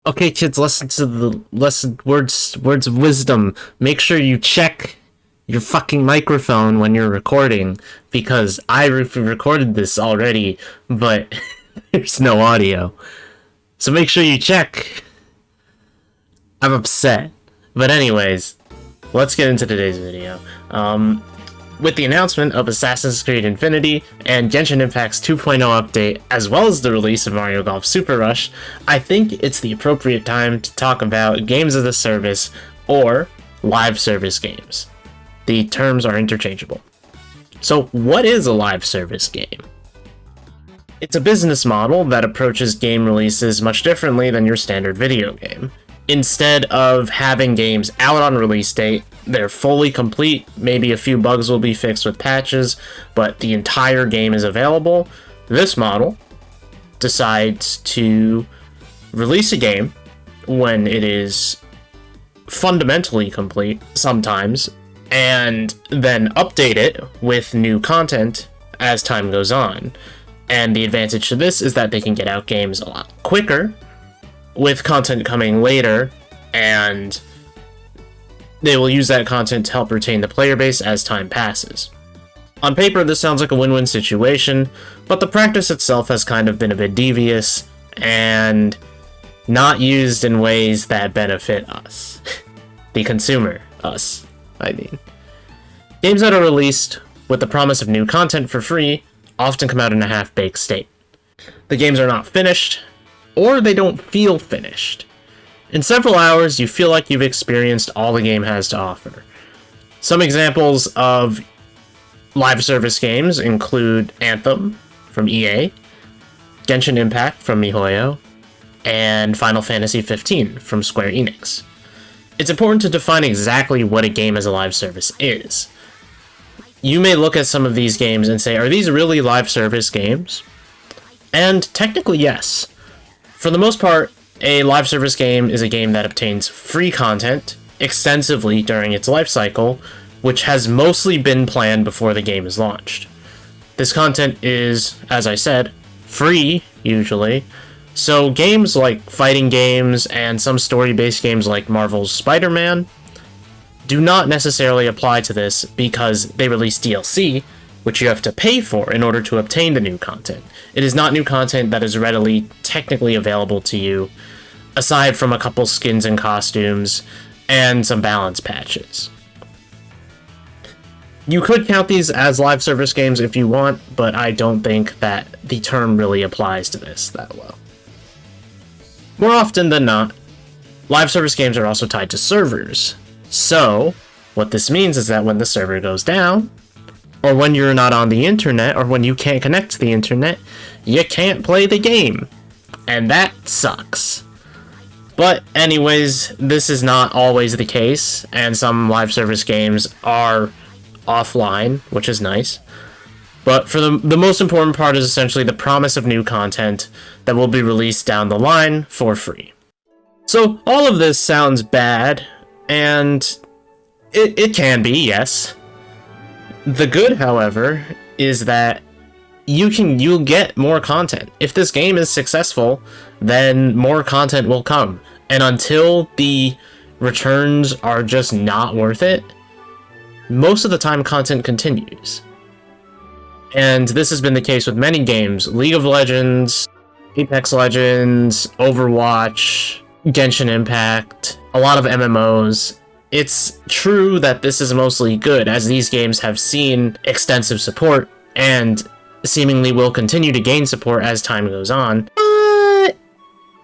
Okay, kids, listen to the words of wisdom. Make sure you check your fucking microphone when you're recording, because I recorded this already, but there's no audio. So make sure you check. I'm upset. But anyways, let's get into today's video. With the announcement of Assassin's Creed Infinity and Genshin Impact's 2.0 update, as well as the release of Mario Golf Super Rush, I think it's the appropriate time to talk about games as a service or live service games. The terms are interchangeable. So what is a live service game? It's a business model that approaches game releases much differently than your standard video game. Instead of having games out on release date, they're fully complete, maybe a few bugs will be fixed with patches, but the entire game is available. This model decides to release a game when it is fundamentally complete, sometimes, and then update it with new content as time goes on. And the advantage to this is that they can get out games a lot quicker, with content coming later, and they will use that content to help retain the player base as time passes. On paper, this sounds like a win-win situation, but the practice itself has kind of been a bit devious and not used in ways that benefit us. The consumer. Us, I mean. Games that are released with the promise of new content for free often come out in a half-baked state. The games are not finished, or they don't feel finished. In several hours, you feel like you've experienced all the game has to offer. Some examples of live service games include Anthem from EA, Genshin Impact from MiHoYo, and Final Fantasy XV from Square Enix. It's important to define exactly what a game as a live service is. You may look at some of these games and say, are these really live service games? And technically, yes. For the most part, a live service game is a game that obtains free content extensively during its life cycle, which has mostly been planned before the game is launched. This content is, as I said, free, usually, so games like fighting games and some story-based games like Marvel's Spider-Man do not necessarily apply to this because they release DLC, which you have to pay for in order to obtain the new content. It is not new content that is readily technically available to you, aside from a couple skins and costumes, and some balance patches. You could count these as live service games if you want, but I don't think that the term really applies to this that well. More often than not, live service games are also tied to servers. So, what this means is that when the server goes down, or when you're not on the internet, or when you can't connect to the internet, you can't play the game. And that sucks. But anyways, this is not always the case, and some live service games are offline, which is nice. But for the most important part is essentially the promise of new content that will be released down the line for free. So all of this sounds bad, and it can be, yes. The good, however, is that you'll get more content. If this game is successful, then more content will come. And until the returns are just not worth it, most of the time content continues. And this has been the case with many games. League of Legends, Apex Legends, Overwatch, Genshin Impact, a lot of MMOs. It's true that this is mostly good, as these games have seen extensive support and seemingly will continue to gain support as time goes on, but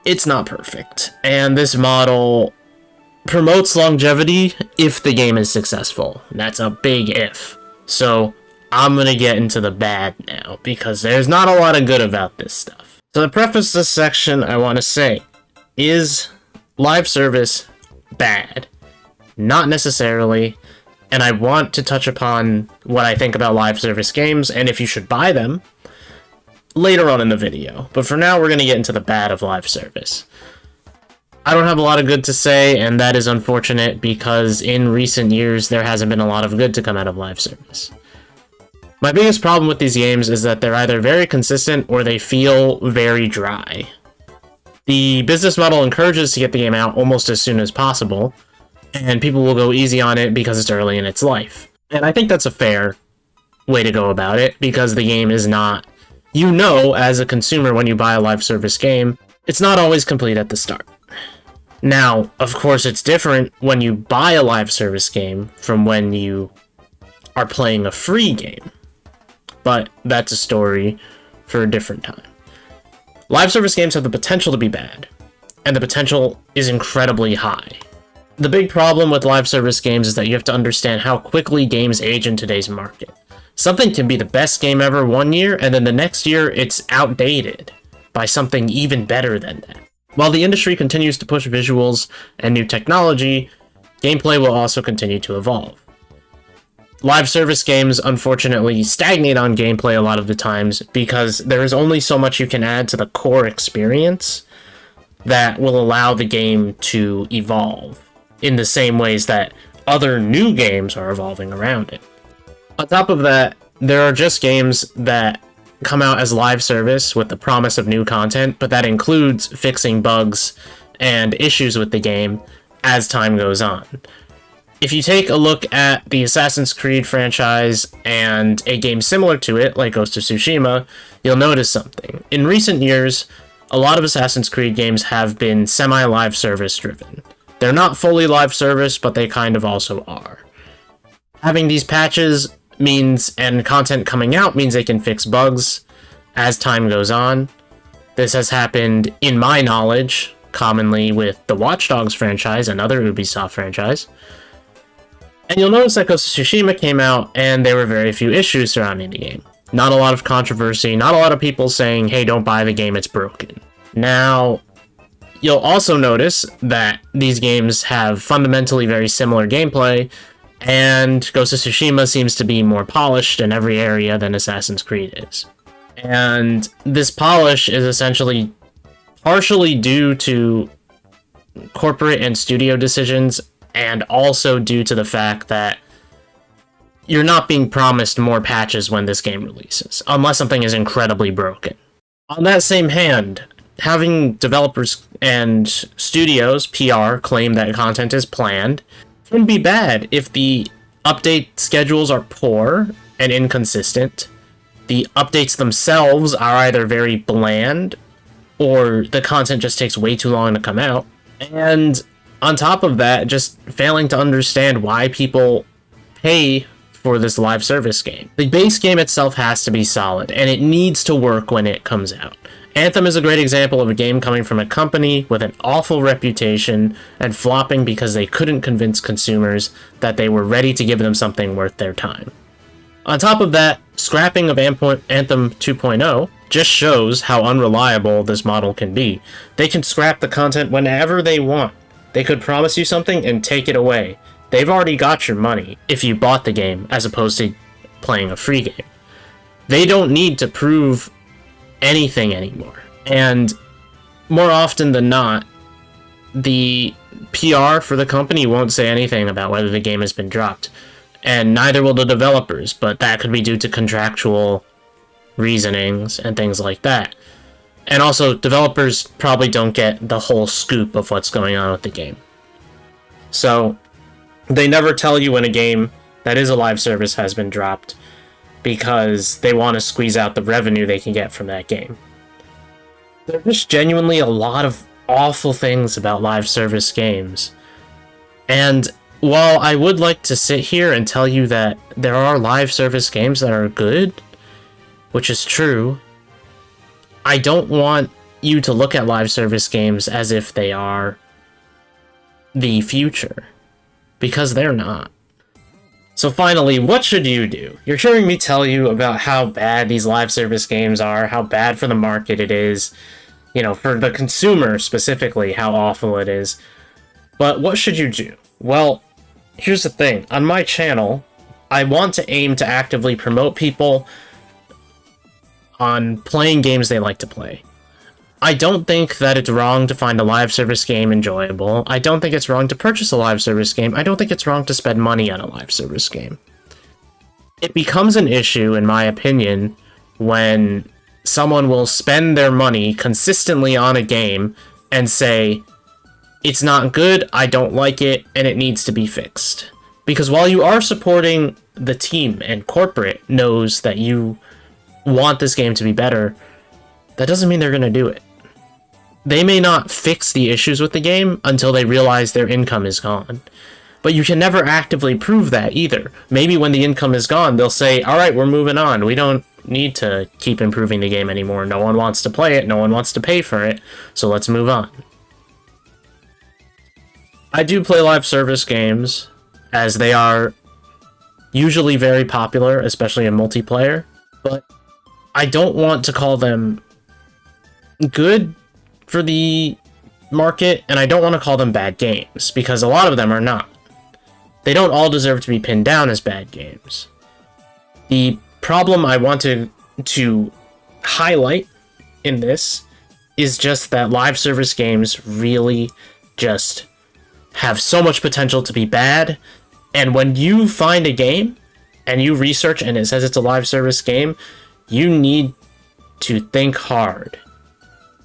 it's not perfect. And this model promotes longevity if the game is successful. That's a big if. So I'm gonna get into the bad now, because there's not a lot of good about this stuff. So to preface this section, I want to say, is live service bad? Not necessarily, and I want to touch upon what I think about live service games and if you should buy them later on in the video. But for now, we're going to get into the bad of live service. I don't have a lot of good to say, and that is unfortunate because in recent years, there hasn't been a lot of good to come out of live service. My biggest problem with these games is that they're either very consistent or they feel very dry. The business model encourages to get the game out almost as soon as possible, and people will go easy on it because it's early in its life. And I think that's a fair way to go about it, because the game is not, you know, as a consumer when you buy a live service game, it's not always complete at the start. Now, of course, it's different when you buy a live service game from when you are playing a free game, but that's a story for a different time. Live service games have the potential to be bad, and the potential is incredibly high. The big problem with live service games is that you have to understand how quickly games age in today's market. Something can be the best game ever one year, and then the next year it's outdated by something even better than that. While the industry continues to push visuals and new technology, gameplay will also continue to evolve. Live service games, unfortunately, stagnate on gameplay a lot of the times because there is only so much you can add to the core experience that will allow the game to evolve in the same ways that other new games are evolving around it. On top of that, there are just games that come out as live service with the promise of new content, but that includes fixing bugs and issues with the game as time goes on. If you take a look at the Assassin's Creed franchise and a game similar to it, like Ghost of Tsushima, you'll notice something. In recent years, a lot of Assassin's Creed games have been semi-live service driven. They're not fully live service, but they kind of also are. Having these patches means, and content coming out means they can fix bugs as time goes on. This has happened, in my knowledge, commonly with the Watch Dogs franchise, another Ubisoft franchise. And you'll notice that Ghost of Tsushima came out and there were very few issues surrounding the game. Not a lot of controversy, not a lot of people saying, hey, don't buy the game, it's broken. Now, you'll also notice that these games have fundamentally very similar gameplay, and Ghost of Tsushima seems to be more polished in every area than Assassin's Creed is. And this polish is essentially partially due to corporate and studio decisions, and also due to the fact that you're not being promised more patches when this game releases, unless something is incredibly broken. On that same hand, having developers and studios, PR, claim that content is planned can be bad if the update schedules are poor and inconsistent. The updates themselves are either very bland, or the content just takes way too long to come out. And on top of that, just failing to understand why people pay for this live service game. The base game itself has to be solid, and it needs to work when it comes out. Anthem is a great example of a game coming from a company with an awful reputation and flopping because they couldn't convince consumers that they were ready to give them something worth their time. On top of that, scrapping of Anthem 2.0 just shows how unreliable this model can be. They can scrap the content whenever they want. They could promise you something and take it away. They've already got your money if you bought the game as opposed to playing a free game. They don't need to prove anything anymore. And more often than not, the PR for the company won't say anything about whether the game has been dropped. And neither will the developers, but that could be due to contractual reasonings and things like that. And also, developers probably don't get the whole scoop of what's going on with the game. So, they never tell you when a game that is a live service has been dropped because they want to squeeze out the revenue they can get from that game. There are just genuinely a lot of awful things about live service games. And while I would like to sit here and tell you that there are live service games that are good, which is true, I don't want you to look at live service games as if they are the future, because they're not. So finally, what should you do? You're hearing me tell you about how bad these live service games are, how bad for the market it is, you know, for the consumer specifically, how awful it is. But what should you do? Well, here's the thing. On my channel, I want to aim to actively promote people on playing games they like to play. I don't think that it's wrong to find a live service game enjoyable. I don't think it's wrong to purchase a live service game. I don't think it's wrong to spend money on a live service game. It becomes an issue, in my opinion, when someone will spend their money consistently on a game and say, it's not good, I don't like it, and it needs to be fixed. Because while you are supporting the team and corporate knows that you want this game to be better, that doesn't mean they're going to do it. They may not fix the issues with the game until they realize their income is gone. But you can never actively prove that either. Maybe when the income is gone, they'll say, all right, we're moving on. We don't need to keep improving the game anymore. No one wants to play it. No one wants to pay for it. So let's move on. I do play live service games, as they are usually very popular, especially in multiplayer. But I don't want to call them good for the market, and I don't want to call them bad games, because a lot of them are not. They don't all deserve to be pinned down as bad games. The problem I want to highlight in this is just that live service games really just have so much potential to be bad, and when you find a game and you research and it says it's a live service game, you need to think hard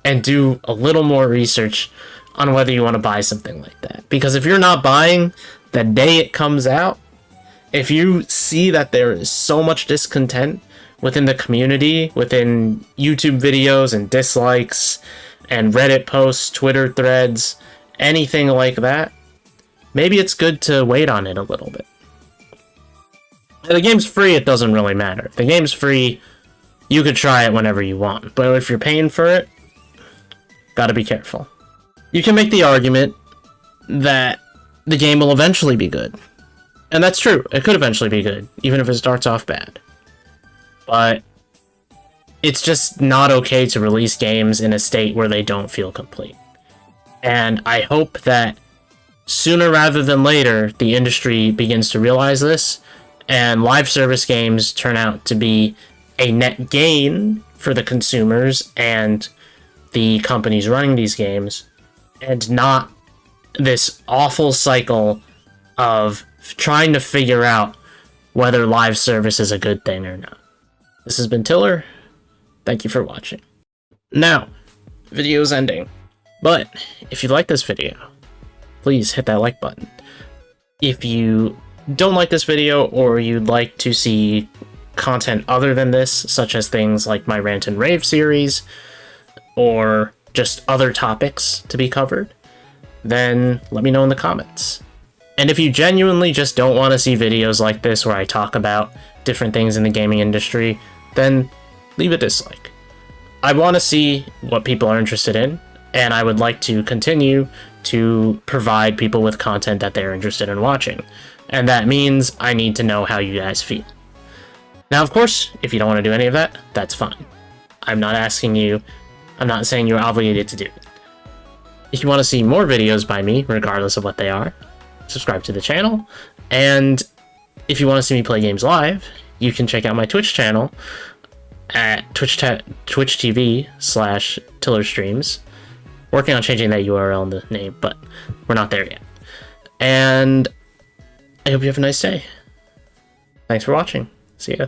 and do a little more research on whether you want to buy something like that. Because if you're not buying the day it comes out, if you see that there is so much discontent within the community, within YouTube videos and dislikes and Reddit posts, Twitter threads, anything like that, maybe it's good to wait on it a little bit. If the game's free, it doesn't really matter. If the game's free, you could try it whenever you want. But if you're paying for it, gotta be careful. You can make the argument that the game will eventually be good. And that's true. It could eventually be good, even if it starts off bad. But it's just not okay to release games in a state where they don't feel complete. And I hope that sooner rather than later, the industry begins to realize this, and live service games turn out to be a net gain for the consumers and the companies running these games, and not this awful cycle of trying to figure out whether live service is a good thing or not. This has been Tiller. Thank you for watching. Now, video's ending, but if you like this video, please hit that like button. If you don't like this video, or you'd like to see content other than this, such as things like my rant and rave series, or just other topics to be covered, then let me know in the comments. And if you genuinely just don't want to see videos like this where I talk about different things in the gaming industry, then leave a dislike. I want to see what people are interested in, and I would like to continue to provide people with content that they're interested in watching. And that means I need to know how you guys feel. Now, of course, if you don't want to do any of that, that's fine. I'm not saying you're obligated to do it. If you want to see more videos by me, regardless of what they are, subscribe to the channel. And if you want to see me play games live, you can check out my Twitch channel at Twitch TV/Tiller Streams. Working on changing that URL in the name, but we're not there yet. And I hope you have a nice day. Thanks for watching. See ya.